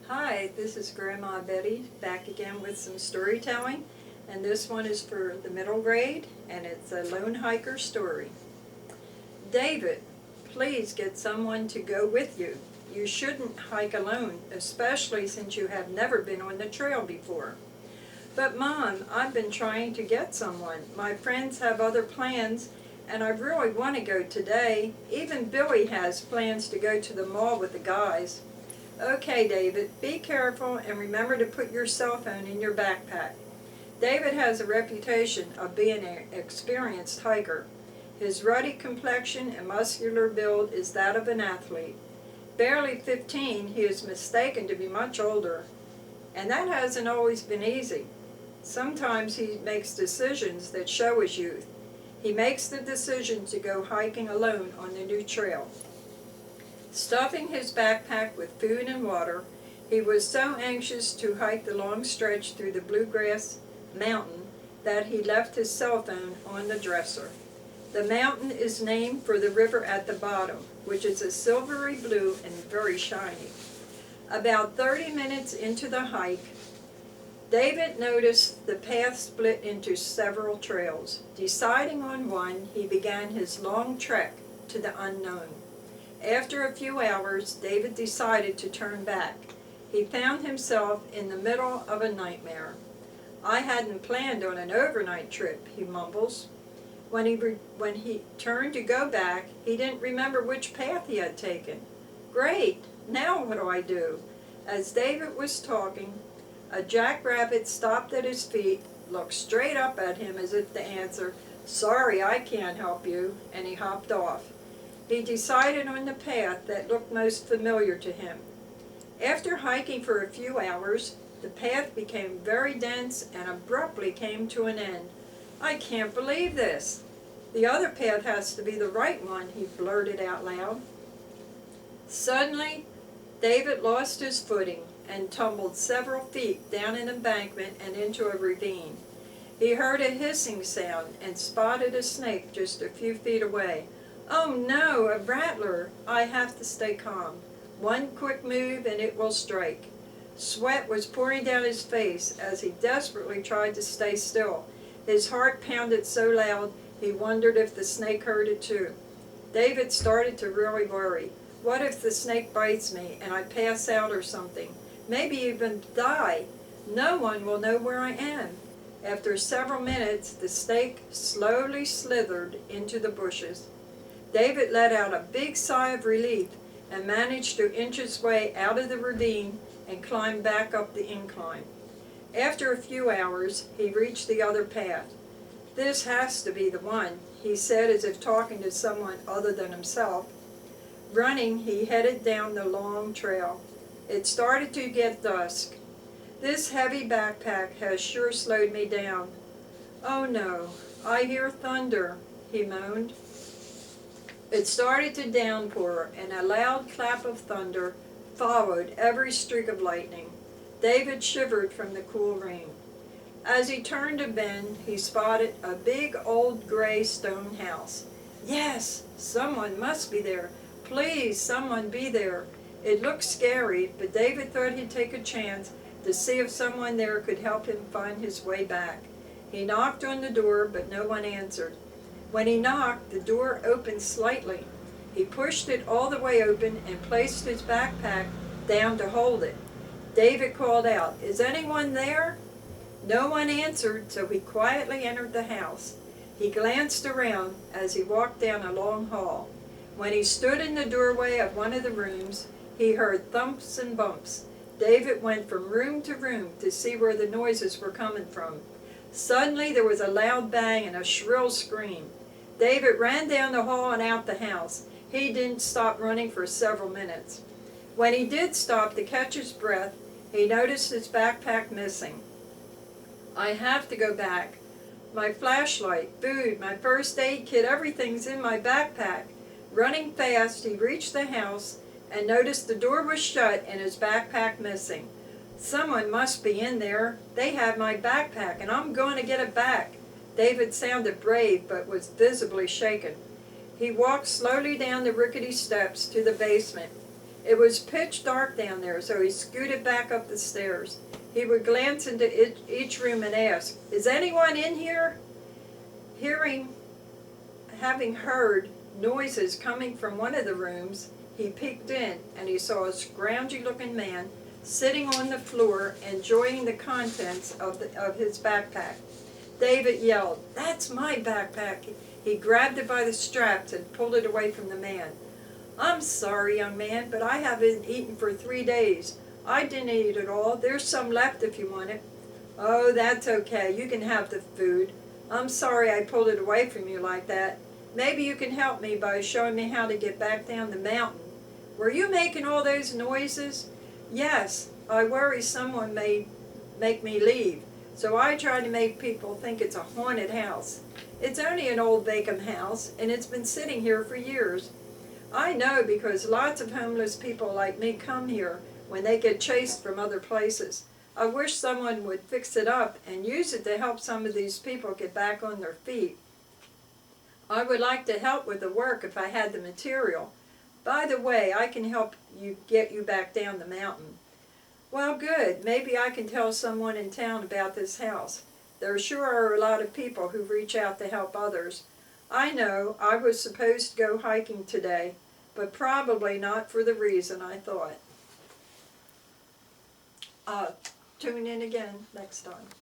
Hi, this is Grandma Betty back again with some storytelling, and this one is for the middle grade, and it's a lone hiker story. David, please get someone to go with you. You shouldn't hike alone, especially since you have never been on the trail before. But Mom, I've been trying to get someone. My friends have other plans, and I really want to go today. Even Billy has plans to go to the mall with the guys. Okay, David, be careful and remember to put your cell phone in your backpack. David has a reputation of being an experienced hiker. His ruddy complexion and muscular build is that of an athlete. Barely 15, he is mistaken to be much older, and that hasn't always been easy. Sometimes he makes decisions that show his youth. He makes the decision to go hiking alone on the new trail. Stuffing his backpack with food and water, he was so anxious to hike the long stretch through the bluegrass mountain that he left his cell phone on the dresser. The mountain is named for the river at the bottom, which is a silvery blue and very shiny. About 30 minutes into the hike, David noticed the path split into several trails. Deciding on one, he began his long trek to the unknown. After a few hours, David decided to turn back. He found himself in the middle of a nightmare. I hadn't planned on an overnight trip, he mumbles. When he turned to go back, he didn't remember which path he had taken. Great, now what do I do? As David was talking, a jackrabbit stopped at his feet, looked straight up at him as if to answer, "Sorry, I can't help you," and he hopped off. He decided on the path that looked most familiar to him. After hiking for a few hours, the path became very dense and abruptly came to an end. "I can't believe this. The other path has to be the right one," he blurted out loud. Suddenly, David lost his footing and tumbled several feet down an embankment and into a ravine. He heard a hissing sound and spotted a snake just a few feet away. "Oh no, a rattler! I have to stay calm. One quick move and it will strike." Sweat was pouring down his face as he desperately tried to stay still. His heart pounded so loud he wondered if the snake heard it too. David started to really worry. What if the snake bites me and I pass out or something? Maybe even die. No one will know where I am. After several minutes, the snake slowly slithered into the bushes. David let out a big sigh of relief and managed to inch his way out of the ravine and climb back up the incline. After a few hours, he reached the other path. "This has to be the one," he said as if talking to someone other than himself. Running, he headed down the long trail. It started to get dusk. "This heavy backpack has sure slowed me down. Oh no, I hear thunder," he moaned. It started to downpour, and a loud clap of thunder followed every streak of lightning. David shivered from the cool rain. As he turned a bend, he spotted a big old gray stone house. Yes, someone must be there. Please, someone be there. It looked scary, but David thought he'd take a chance to see if someone there could help him find his way back. He knocked on the door, but no one answered. When he knocked, the door opened slightly. He pushed it all the way open and placed his backpack down to hold it. David called out, "Is anyone there?" No one answered, so he quietly entered the house. He glanced around as he walked down a long hall. When he stood in the doorway of one of the rooms, he heard thumps and bumps. David went from room to room to see where the noises were coming from. Suddenly there was a loud bang and a shrill scream. David ran down the hall and out the house. He didn't stop running for several minutes. When he did stop to catch his breath, he noticed his backpack missing. "I have to go back. My flashlight, food, my first aid kit, everything's in my backpack." Running fast, he reached the house and noticed the door was shut and his backpack missing. "Someone must be in there. They have my backpack and I'm going to get it back." David sounded brave but was visibly shaken. He walked slowly down the rickety steps to the basement. It was pitch dark down there, so he scooted back up the stairs. He would glance into each room and ask, "Is anyone in here?" Having heard noises coming from one of the rooms, he peeked in, and he saw a scroungy-looking man sitting on the floor enjoying the contents of his backpack. David yelled, "That's my backpack!" He grabbed it by the straps and pulled it away from the man. "I'm sorry, young man, but I haven't eaten for 3 days. I didn't eat it all. There's some left if you want it." "Oh, that's okay. You can have the food. I'm sorry I pulled it away from you like that. Maybe you can help me by showing me how to get back down the mountain. Were you making all those noises?" "Yes, I worry someone may make me leave, so I try to make people think it's a haunted house. It's only an old vacant house, and it's been sitting here for years. I know because lots of homeless people like me come here when they get chased from other places. I wish someone would fix it up and use it to help some of these people get back on their feet. I would like to help with the work if I had the material. By the way, I can help you get you back down the mountain." "Well, good. Maybe I can tell someone in town about this house. There sure are a lot of people who reach out to help others. I know I was supposed to go hiking today, but probably not for the reason I thought." Tune in again next time.